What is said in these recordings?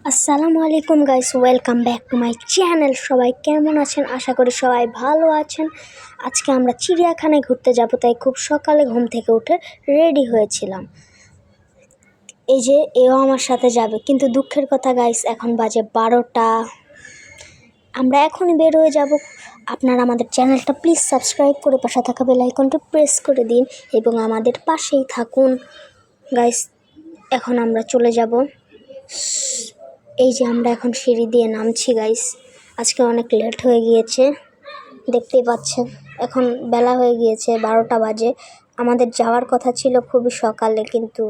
আসসালামু আলাইকুম guys, welcome back to my channel. সবাই কেমন আছেন? আশা করি সবাই ভালো আছেন। আজকে আমরা চিড়িয়াখানায় ঘুরতে যাব, তাই খুব সকালে ঘুম থেকে উঠে রেডি হয়েছিলাম। এই যে এও আমার সাথে যাবে, কিন্তু দুঃখের কথা গাইস, এখন বাজে 12টা। আমরা এখনই বের হয়ে যাব। আপনারা আমাদের চ্যানেলটা প্লিজ সাবস্ক্রাইব করে পাশে থাকা বেল আইকনটা প্রেস করে দিন এবং আমাদের পাশেই থাকুন গাইস। এখন আমরা চলে যাব। এই যে আমরা এখন সিঁড়ি দিয়ে নামছি গাইস। আজকে অনেক লেট হয়ে গিয়েছে, দেখতেই পাচ্ছেন। এখন বেলা হয়ে গিয়েছে, 12টা বাজে। আমাদের যাওয়ার কথা ছিল খুবই সকালে, কিন্তু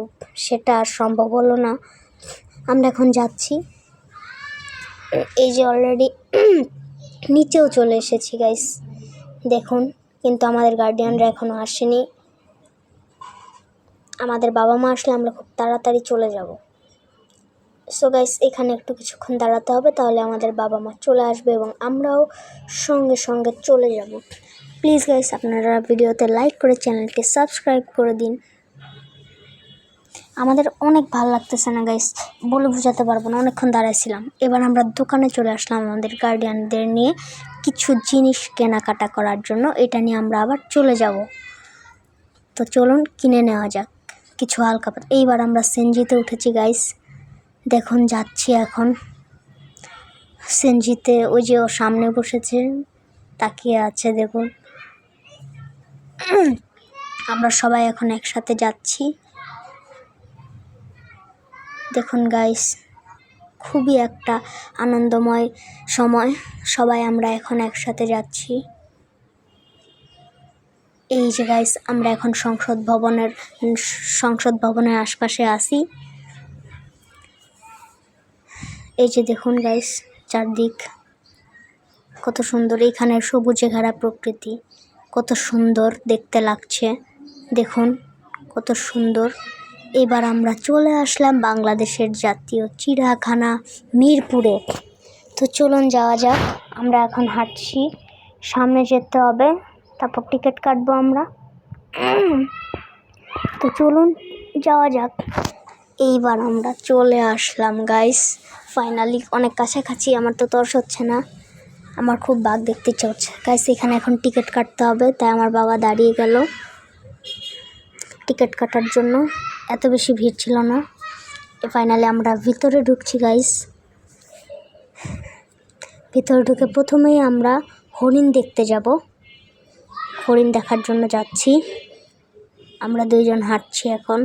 সেটা আর সম্ভব হলো না। আমরা এখন যাচ্ছি। এই যে অলরেডি নিচেও চলে এসেছি গাইস, দেখুন। কিন্তু আমাদের গার্ডিয়ানরা এখনও আসেনি। আমাদের বাবা মা আসলে আমরা খুব তাড়াতাড়ি চলে যাব। সো গাইস, এখানে একটু কিছুক্ষণ দাঁড়াতে হবে, তাহলে আমাদের বাবা মা চলে আসবে এবং আমরাও সঙ্গে সঙ্গে চলে যাব। প্লিজ গাইস, আপনারা ভিডিওতে লাইক করে চ্যানেলকে সাবস্ক্রাইব করে দিন। আমাদের অনেক ভালো লাগতেছে না গাইস, বলে বোঝাতে পারবো না। অনেকক্ষণ দাঁড়াইছিলাম। এবার আমরা দোকানে চলে আসলাম আমাদের গার্ডিয়ানদের নিয়ে কিছু জিনিস কেনাকাটা করার জন্য। এটা নিয়ে আমরা আবার চলে যাব। তো চলুন কিনে নেওয়া যাক কিছু হালকা পাতলা। এইবার আমরা সেনজিতে উঠেছি গাইস, দেখুন যাচ্ছি এখন সেনজিতে। ওই যে ও সামনে বসেছে, তাকিয়ে আছে, দেখুন। আমরা সবাই এখন একসাথে যাচ্ছি, দেখুন গাইস। খুবই একটা আনন্দময় সময়। সবাই আমরা এখন একসাথে যাচ্ছি। এই যে গাইস, আমরা এখন সংসদ ভবনের আশপাশে আছি। এই যে দেখুন গাইস, চারদিক কত সুন্দর। এখানে সবুজে ঘেরা প্রকৃতি, কত সুন্দর দেখতে লাগছে, দেখুন কত সুন্দর। এবার আমরা চলে আসলাম বাংলাদেশের জাতীয় চিড়িয়াখানা মিরপুরে। তো চলুন যাওয়া যাক। আমরা এখন হাঁটছি, সামনে যেতে হবে, তারপর টিকিট কাটবো আমরা। তো চলুন যাওয়া যাক। এইবার আমরা চলে আসলাম গাইস, ফাইনালি অনেক কাছাকাছি। আমার তো তর্স হচ্ছে না, আমার খুব বাঘ দেখতে ইচ্ছে হচ্ছে গাইস। এখানে এখন টিকিট কাটতে হবে, তাই আমার বাবা দাঁড়িয়ে গেল টিকিট কাটার জন্য। এত বেশি ভিড় ছিল না। ফাইনালি আমরা ভিতরে ঢুকছি গাইস। ভিতরে ঢুকে প্রথমেই আমরা হরিণ দেখতে যাব। হরিণ দেখার জন্য যাচ্ছি। আমরা দুইজন হাঁটছি এখন।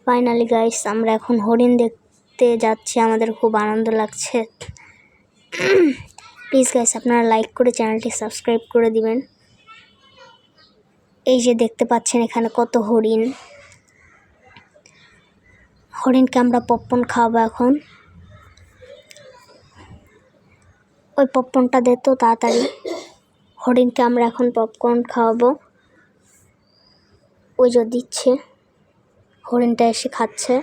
ফাইনালি গাইস, আমরা এখন হরিণ দেখতে যাচ্ছি। আমাদের খুব আনন্দ লাগছে। প্লিজ গাইস, আপনারা লাইক করে চ্যানেলটি সাবস্ক্রাইব করে দিবেন। এই যে দেখতে পাচ্ছেন এখানে কত হরিণ। হরিণকে আমরা পপকর্ন খাওয়াবো এখন। ওই পপকর্নটা দে তো তাড়াতাড়ি। হরিণকে আমরা এখন পপকর্ন খাওয়াবো। ওই যে দিচ্ছে, হরিণটা এসে খাচ্ছে।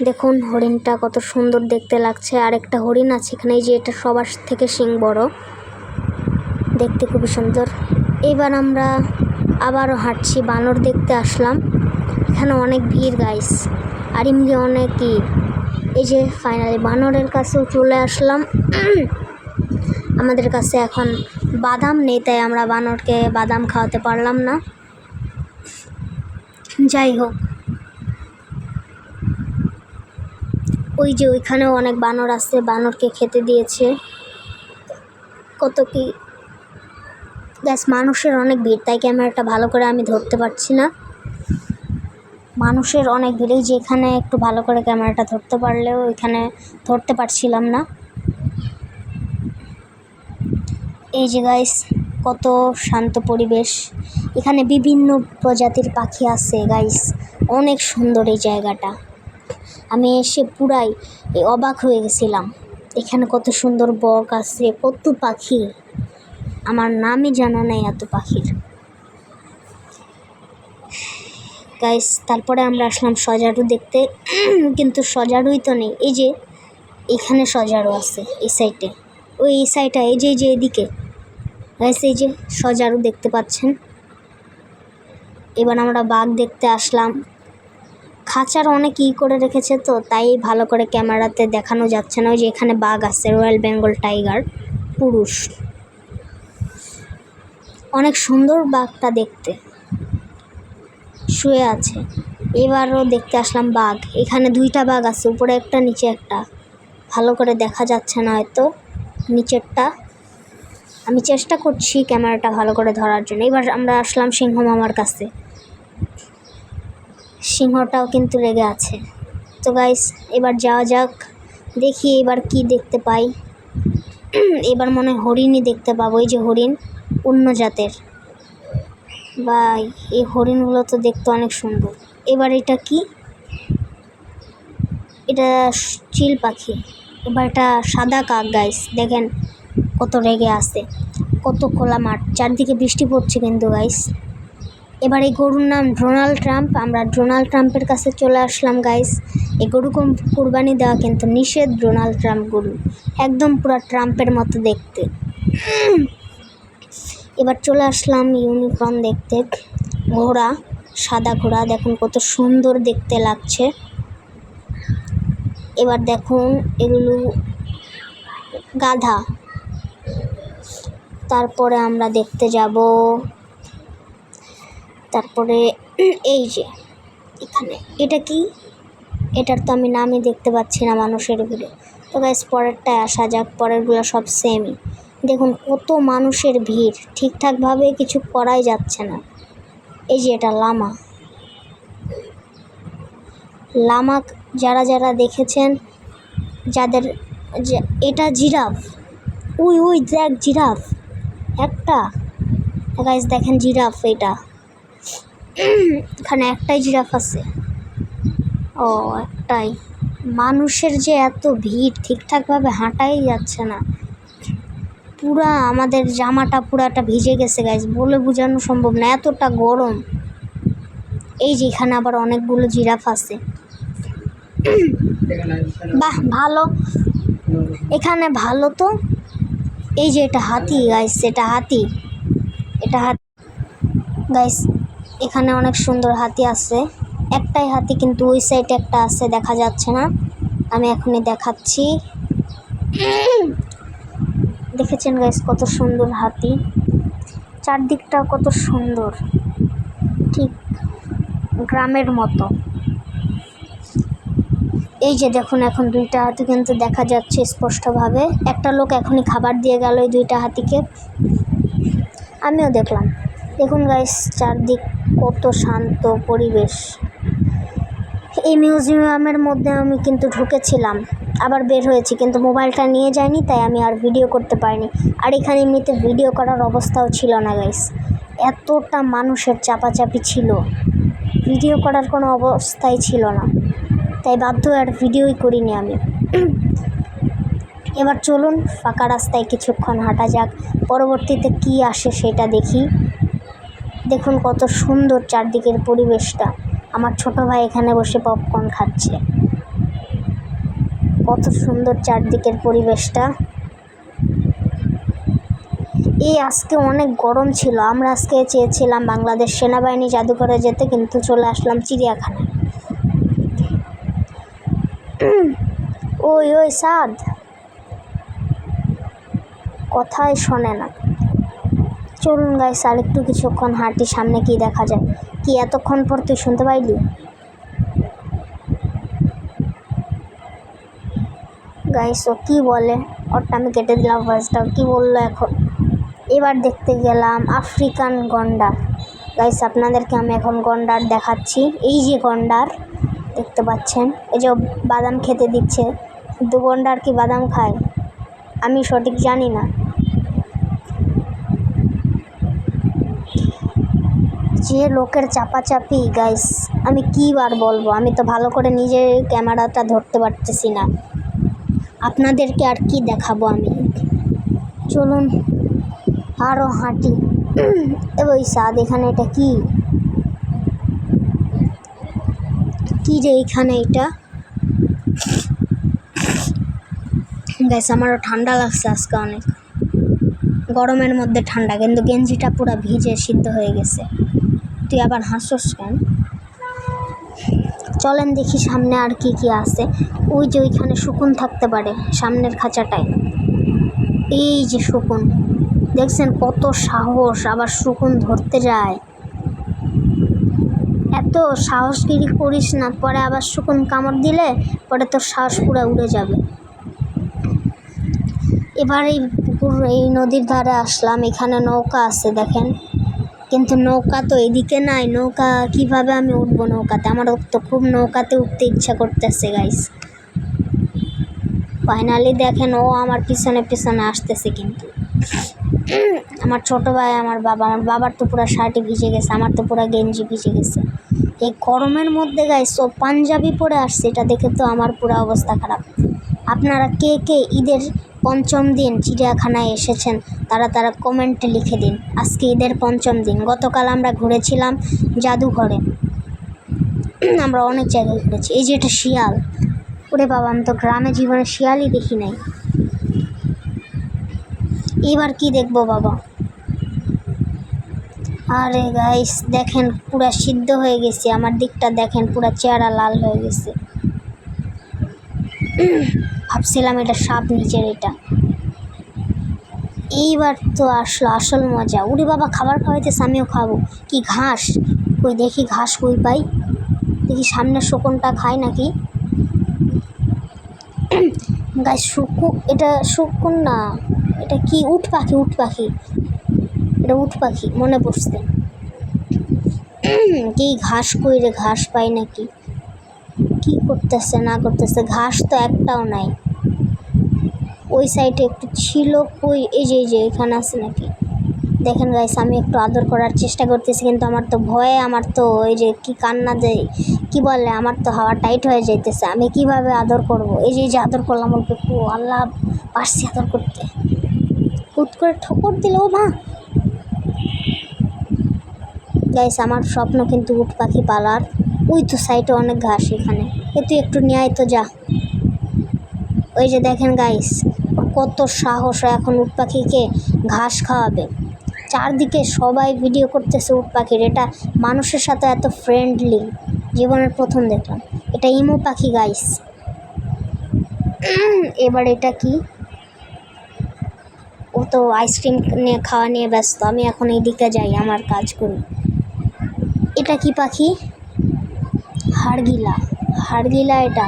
দেখুন হরিণটা কত সুন্দর দেখতে লাগছে। আরেকটা হরিণ আছে এখানে, এই যে এটা সবার থেকে শিং বড়, দেখতে খুবই সুন্দর। এবার আমরা আবারও হাঁটছি, বানর দেখতে আসলাম। এখানে অনেক ভিড় গাইস, আর এমনি অনেকই। এই যে ফাইনালি বানরের কাছেও চলে আসলাম। আমাদের কাছে এখন বাদাম নেই, তাই আমরা বানরকে বাদাম খাওয়াতে পারলাম না। যাই হোক, ওই যে ওইখানেও অনেক বানর আছে, বানরকে খেতে দিয়েছে। কত কি গ্যাস, মানুষের অনেক ভিড়, তাই ক্যামেরাটা ভালো করে আমি ধরতে পারছি না। মানুষের অনেক ভিড়। এই যে এখানে একটু ভালো করে ক্যামেরাটা ধরতে পারলেও এখানে ধরতে পারছিলাম না। এই যে গাইস, কত শান্ত পরিবেশ। এখানে বিভিন্ন প্রজাতির পাখি আছে গাইস, অনেক সুন্দর এই জায়গাটা। আমি এসে পুরাই অবাক হয়ে গেছিলাম। এখানে কত সুন্দর বক আছে, কত পাখি, আমার নামই জানা নেই এত পাখির গাইস। তারপরে আমরা আসলাম সজারু দেখতে, কিন্তু সজারুই তো নেই। এই যে এখানে সজারু আছে এই সাইডে, ওই এই সাইডটা, এই যে এদিকে গাইস, এই যে সজারু দেখতে পাচ্ছেন। এবার আমরা বাঘ দেখতে আসলাম। খাঁচার অনেক করে রেখেছে তো তাই ভালো করে ক্যামেরাতে দেখানো যাচ্ছে না। ওই যে এখানে বাঘ আছে, রয়্যাল বেঙ্গল টাইগার পুরুষ, অনেক সুন্দর বাঘটা দেখতে, শুয়ে আছে। এবারও দেখতে আসলাম বাঘ। এখানে 2টা বাঘ আছে, উপরে একটা নিচে একটা, ভালো করে দেখা যাচ্ছে না হয়তো নিচেরটা। আমি চেষ্টা করছি ক্যামেরাটা ভালো করে ধরার জন্য। এবার আমরা আসলাম সিংহ মামার কাছে। সিংহটাও কিন্তু রেগে আছে। তো গাইস এবার যাওয়া যাক, দেখি এবার কি দেখতে পাই। এবার মনে হয় হরিণই দেখতে পাবো। এই যে হরিণ, অন্য জাতের। ভাই এই হরিণগুলো তো দেখতে অনেক সুন্দর। এবার এটা কি? এটা চিল পাখি। এবার এটা সাদা কাক। গাইস দেখেন কত রেগে আছে, কত খোলা মাঠ, চারদিকে বৃষ্টি পড়ছে কিন্তু গাইস। এবার এই গরুর নাম ডোনাল্ড ট্রাম্প। আমরা ডোনাল্ড ট্রাম্পের কাছে চলে আসলাম গাইস। এই গরু কুরবানি দেওয়া কিন্তু নিষেধ। ডোনাল্ড ট্রাম্প গরু একদম পুরো ট্রাম্পের মতো দেখতে। এবার চলে আসলাম ইউনিকর্ন দেখতে। ঘোড়া, সাদা ঘোড়া, দেখুন কত সুন্দর দেখতে লাগছে। এবার দেখুন এগুলো গাধা। তারপরে আমরা দেখতে যাব, তারপরে এই যে এখানে এটা কি? এটার তো আমি নামই দেখতে পাচ্ছি না মানুষের ভিড়ে। তো গাইস পরেরটায় আসা যাক। পরেরগুলো সব সেমই। দেখুন কত মানুষের ভিড়, ঠিকঠাকভাবে কিছু করাই যাচ্ছে না। এই যে এটা লামা। লামা যারা যারা দেখেছেন, যাদের, এটা জিরাফ। ওই দেখ জিরাফ একটা। গাইস দেখেন জিরাফ, এটা এখানে একটাই জিরাফ আছে। ও একটাই। মানুষের যে এত ভিড়, ঠিকঠাকভাবে হাঁটাই যাচ্ছে না। পুরা আমাদের জামাটা পুরাটা ভিজে গেছে গাইস, বলে বোঝানো সম্ভব না, এতটা গরম। এই যে এখানে আবার অনেকগুলো জিরাফ আছে। বাহ ভালো, এখানে ভালো তো। এই যে এটা হাতি গাইস, এটা হাতি, এটা হাতি গাইস। এখানে অনেক সুন্দর হাতি আছে। একটাই হাতি কিন্তু ওই সাইডে একটা আছে, দেখা যাচ্ছে না। আমি এখনই দেখাচ্ছি। দেখেছেন গাইস কত সুন্দর হাতি, চারদিকটা কত সুন্দর, ঠিক গ্রামের মতো। এই যে দেখুন এখন 2টা হাতি কিন্তু দেখা যাচ্ছে স্পষ্টভাবে। একটা লোক এখনই খাবার দিয়ে গেল এই 2টা হাতিকে, আমিও দেখলাম। দেখুন গাইস চারদিক কত শান্ত পরিবেশ। এই মিউজিয়ামের মধ্যে আমি কিন্তু ঢুকেছিলাম, আবার বের হয়েছি, কিন্তু মোবাইলটা নিয়ে যাইনি, তাই আমি আর ভিডিও করতে পারিনি। আর এখানে এমনিতে ভিডিও করার অবস্থাও ছিল না গাইস, এতটা মানুষের চাপাচাপি ছিল, ভিডিও করার কোনো অবস্থাই ছিল না, তাই বাধ্য আর ভিডিওই করিনি আমি। এবার চলুন ফাঁকা রাস্তায় কিছুক্ষণ হাঁটা যাক, পরবর্তীতে কি আসে সেটা দেখি। দেখুন কত সুন্দর চারদিকের পরিবেশটা। আমার ছোট ভাই এখানে বসে পপকর্ন খাচ্ছে। কত সুন্দর চারদিকের পরিবেশটা। এই আজকে অনেক গরম ছিল। আমরা আজকে চেয়েছিলাম বাংলাদেশ সেনাবাহিনী জাদুঘরে যেতে, কিন্তু চলে আসলাম চিড়িয়াখানায়। ওই সাদ কথাই শোনে না। চলুন গাইস আর একটু কিছুক্ষণ হাঁটি, সামনে কি দেখা যায়। কি এতক্ষণ পর তুই শুনতে পাইলি? গাইস ও কি বলে, ওরটা আমি কেটে দিলাম ভয়েসটা, কি বললো এখন। এবার দেখতে গেলাম আফ্রিকান গন্ডার। গাইস আপনাদেরকে আমি এখন গন্ডার দেখাচ্ছি। এই যে গন্ডার দেখতে পাচ্ছেন, এই যে বাদাম খেতে দিচ্ছে, কিন্তু গন্ডার কি বাদাম খায় আমি সঠিক জানি না। যে লোকের চাপাচাপি গাইস, আমি কি বার বলবো, আমি তো ভালো করে নিজের ক্যামেরাটা ধরতে পারতেছি না, আপনাদেরকে আর কি দেখাবো আমি। চলুন আরও হাঁটি। ওই সাদ এখানে এটা কি রে এখানে এটা? গাইস আমারও ঠান্ডা লাগছে আজকে অনেক, গরমের মধ্যে ঠান্ডা, কিন্তু গেঞ্জিটা পুরো ভিজে সিদ্ধ হয়ে গেছে। তুই আবার হাসোস কেন? চলেন দেখি সামনে আর কি কি আছে। ওই যে ওইখানে শকুন থাকতে পারে সামনের খাঁচাটায়। এই যে শকুন, দেখছেন কত সাহস, আবার শকুন ধরতে যায়। এত সাহসগিরি করিস না, পরে আবার শকুন কামড় দিলে পরে তোর সাহস পুরো উড়ে যাবে। এবার এই নদীর ধারে আসলাম, এখানে নৌকা আছে দেখেন, কিন্তু নৌকা তো এদিকে নাই। নৌকা কিভাবে আমি উঠবো নৌকাতে? আমার তো খুব নৌকাতে উঠতে ইচ্ছা করতেছে গাইস। ফাইনালি দেখেন ও আমার পিছনে পিছনে আসতেছে, কিন্তু আমার ছোট ভাই, আমার বাবার তো পুরো শার্টই ভিজে গেছে, আমার তো পুরো গেঞ্জি ভিজে গেছে। এই গরমের মধ্যে গাইস ও পাঞ্জাবি পরে আসছে, এটা দেখে তো আমার পুরো অবস্থা খারাপ। আপনারা কে কে ঈদের পঞ্চম দিন চিড়িয়াখানায় এসেছেন তারা কমেন্টে লিখে দিন। আজকে ঈদের পঞ্চম দিন। গতকাল আমরা ঘুরেছিলাম জাদুঘরে, আমরা অনেক জায়গায় ঘুরেছি। এই যে এটা শিয়াল, ওরে বাবা, আমি তো গ্রামে জীবনে শিয়ালই দেখি নাই। এবার কি দেখবো বাবা? আরে গাইস দেখেন পুরা সিদ্ধ হয়ে গেছে, আমার দিকটা দেখেন পুরা চেহারা লাল হয়ে গেছে। ভাবছিলাম এটা সাপ নিচের, এটা। এইবার তো আসলো আসল মজা। উরে বাবা, খাবার খাওয়াইতেছে, আমিও খাবো। কি ঘাস? কই দেখি ঘাস কই পাই, দেখি সামনে শকুনটা খায় নাকি। গাইস এটা শকুন না, এটা কি? উট পাখি, উট পাখি, এটা উট পাখি মনে পড়ছে। কি ঘাস কই রে, ঘাস পাই নাকি? কি করতেছে না করতেছে, ঘাস তো একটাও নাই। ওই সাইডে একটু ছিল, কই? এই যে এখানে আছে নাকি? দেখেন গাইস, আমি একটু আদর করার চেষ্টা করতেছি, কিন্তু আমার তো ভয়ে, আমার তো ওই যে কি কান্না দেয়, কি বলে, আমার তো হাওয়া টাইট হয়ে যাইতেছে। আমি কিভাবে আদর করব? এই যে আদর করলাম অল্প একটু, আল্লাহ পারছি আদর করতে। হুট করে ঠোকর দিল, ও মা! গাইস আমার স্বপ্ন কিন্তু উট পাখি পালার। ওই তো সাইডে অনেক ঘাস, এখানে তুই একটু নিয়ে আয় তো, যা। ওই যে দেখেন গাইস কত সাহস, এখন উট পাখিকে ঘাস খাওয়াবে। চারদিকে সবাই ভিডিও করতেছে উট পাখির, এটা মানুষের সাথে এত ফ্রেন্ডলি জীবনের প্রথম দেখলাম। এটা ইমু পাখি গাইস। এবার এটা কি? ও তো আইসক্রিম নিয়ে খাওয়া নিয়ে ব্যস্ত, আমি এখন এই দিকে যাই, আমার কাজ করি। এটা কি পাখি? হাড়গিলা, হাড়গিলা এটা।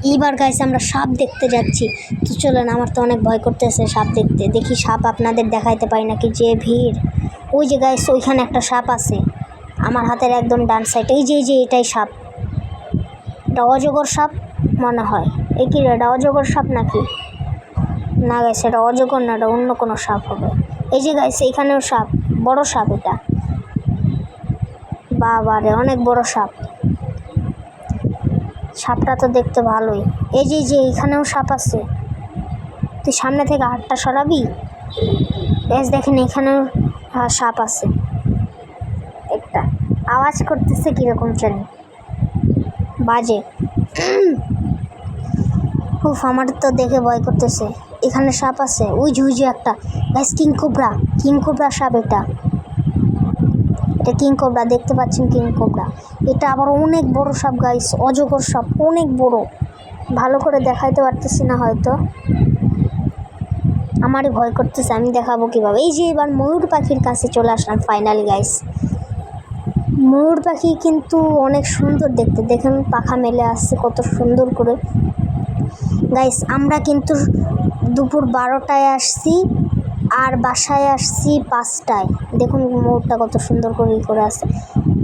এইবার গাইস আমরা সাপ দেখতে যাচ্ছি। তো চলেন, আমার তো অনেক ভয় করতেছে সাপ দেখতে। দেখি সাপ আপনাদের দেখাইতে পাই নাকি। যে ভিড়! ওই যে গাইস ওইখানে একটা সাপ আছে আমার হাতের একদম ডান সাইড। এই যে এটাই সাপ। এটা অজগর সাপ মনে হয়। এই কি এটা অজগর সাপ নাকি? না গাইস এটা অজগর না, এটা অন্য কোনো সাপ হবে। এই যে গাইস এইখানেও সাপ, বড় সাপ এটা। বাবারে, অনেক বড় সাপ। সাপটা তো দেখতে ভালোই। এই যে এখানেও সাপ আছে। তুই সামনে থেকে হাতটা সরাবি? বেশ দেখেন এখানেও সাপ আছে একটা। আওয়াজ করতেছে কিরকম জানি, বাজে। উফ, আমার তো দেখে ভয় করতেছে। এখানে সাপ আছে, ওই ঝুঁঝি একটা। গাইস কিংকোবরা সাপ এটা। এটা কিংকোবরা, দেখতে পাচ্ছেন কিংকোবরা। এটা আবার অনেক বড় সাপ গাইস, অজগর সাপ, অনেক বড়। ভালো করে দেখাইতে পারতেছি না হয়তো, আমারই ভয় করতেছে, আমি দেখাবো কিভাবে। এই যে এবার ময়ূর পাখির কাছে চলে আসলাম ফাইনালি গাইস। ময়ূর পাখি কিন্তু অনেক সুন্দর দেখতে, দেখেন পাখা মেলে আসছে কত সুন্দর করে। গাইস আমরা কিন্তু দুপুর 12টায় আসছি, আর বাসায় আসছি 5টায়। দেখুন ময়ূরটা কত সুন্দর করে আছে।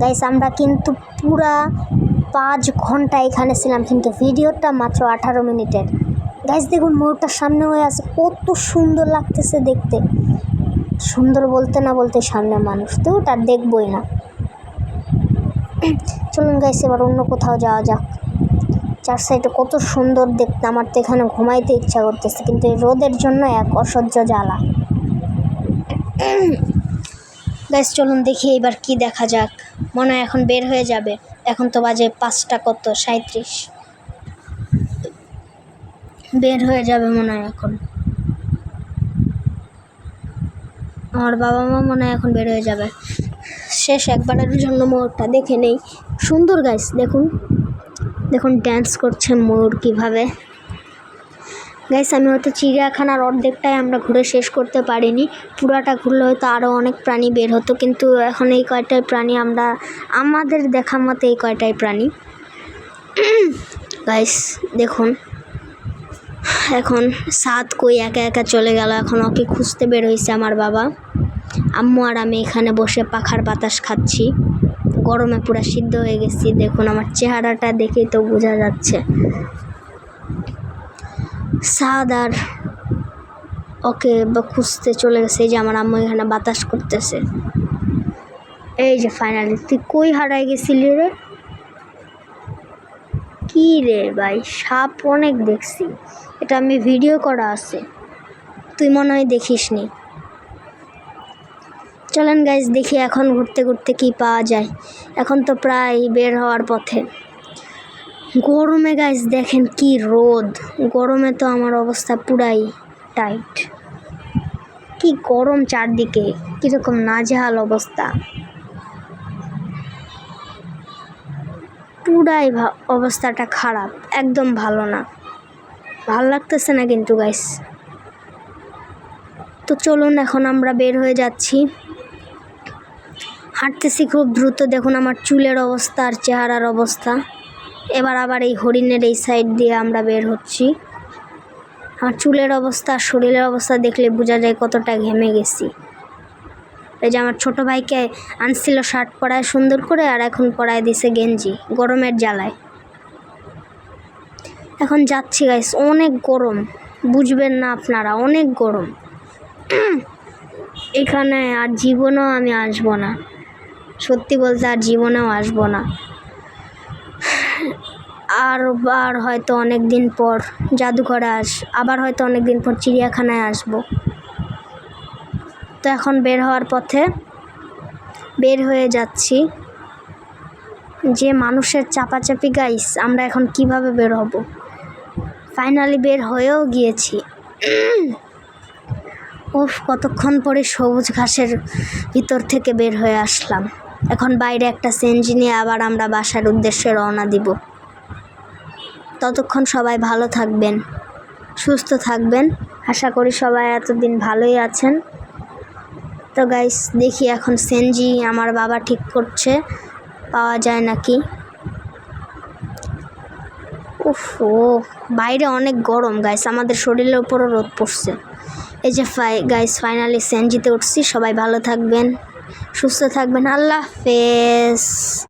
গাইস আমরা কিন্তু পুরা 5 ঘন্টা এখানে ছিলাম, কিন্তু ভিডিওটা মাত্র 18 মিনিটের। গাইস দেখুন ময়ূরটার সামনে হয়ে আছে, কত সুন্দর লাগতেছে দেখতে। সুন্দর বলতে না বলতে সামনে মানুষ তো তার দেখবই না। চলুন গাইস এবার অন্য কোথাও যাওয়া যাক। চার সাইডে কত সুন্দর দেখতে, আমার তো এখানে ঘুমাইতে ইচ্ছা করতেছে, কিন্তু এই রোদের জন্য এক অসহ্য জ্বালা। গাইস চলুন দেখি এবার কি দেখা যাক। মনে হয় এখন বের হয়ে যাবে, এখন তো বাজে 5টা কত 37। বের হয়ে যাবে মনে হয় এখন। আমার বাবা মা মনে হয় এখন বের হয়ে যাবে। শেষ একবারের জন্য ময়ূরটা দেখে নেই। সুন্দর গাইস, দেখুন দেখুন ড্যান্স করছে ময়ূর কীভাবে। গাইস আমি হয়তো চিড়িয়াখানার অর্ধেকটাই আমরা ঘুরে শেষ করতে পারিনি, পুরাটা ঘুরলে হয়তো আরও অনেক প্রাণী বের হতো, কিন্তু এখন এই কয়টাই প্রাণী আমরা আমাদের দেখা মতো এই কয়টাই প্রাণী। গাইস দেখুন এখন সাত কই একা একা চলে গেল, এখন ওকে খুঁজতে বের হয়েছে আমার বাবা। আম্মু আর আমি এখানে বসে পাখার বাতাস খাচ্ছি, গরমে পুরা সিদ্ধ হয়ে গেছি। দেখুন আমার চেহারাটা দেখেই তো বোঝা যাচ্ছে। সাদ আর ওকে খুঁজতে চলে গেছে, এই যে আমার আম্মু এখানে বাতাস করতেছে। এই যে ফাইনালি তুই কই হারাই গেছিলি রে? কি রে ভাই, সাপ অনেক দেখছি, এটা আমি ভিডিও করা আছে, তুই মনে হয় দেখিসনি। চলেন গাইজ দেখি এখন ঘুরতে ঘুরতে কি পাওয়া যায়। এখন তো প্রায় বের হওয়ার পথে। গরমে গাইজ দেখেন কি রোদ, গরমে তো আমার অবস্থা পুরাই টাইট। কি গরম চারদিকে, কীরকম নাজেহাল অবস্থা, পুরাই অবস্থাটা খারাপ, একদম ভালো না, ভাল লাগতেছে না কিন্তু গাইস। তো চলুন এখন আমরা বের হয়ে যাচ্ছি, হাঁটতেছি খুব দ্রুত। দেখুন আমার চুলের অবস্থা আর চেহারার অবস্থা। এবার আবার এই হরিণের এই সাইড দিয়ে আমরা বের হচ্ছি। আমার চুলের অবস্থা, শরীরের অবস্থা দেখলে বোঝা যায় কতটা ঘেমে গেছি। এই যে আমার ছোট ভাইকে আনছিল শার্ট পরায় সুন্দর করে, আর এখন পরায় দিছে গেঞ্জি, গরমের জ্বালায়। এখন যাচ্ছি গাইস, অনেক গরম, বুঝবেন না আপনারা, অনেক গরম এখানে। আর জীবনেও আমি আসবো না, সত্যি বলতে আর জীবনেও আসবো না। আর হয়তো অনেক দিন পর জাদুঘরে আবার হয়তো অনেক দিন পর চিড়িয়াখানায় আসবো। তো এখন বের হওয়ার পথে বের হয়ে যাচ্ছি। যে মানুষের চাপাচাপি গাইস, আমরা এখন কিভাবে বের হব? ফাইনালি বের হয়েও গিয়েছি। উফ, কতক্ষণ পরে সবুজ ঘাসের ভিতর থেকে বের হয়ে আসলাম। এখন বাইরে একটা সিএনজি নিয়ে আবার আমরা বাসার উদ্দেশ্যে রওনা দিব। ততক্ষণ সবাই ভালো থাকবেন, সুস্থ থাকবেন, আশা করি সবাই এতদিন ভালোই আছেন। তো গাইস দেখি এখন সিএনজি আমার বাবা ঠিক করছে, পাওয়া যায় নাকি। উফ, বাইরে অনেক গরম গাইস, আমাদের শরীরের উপরও রোদ পড়ছে। এই যে গাইস ফাইনালি সিএনজিতে উঠছি। সবাই ভালো থাকবেন, সুস্থ থাকবেন, আল্লাহ হাফেজ।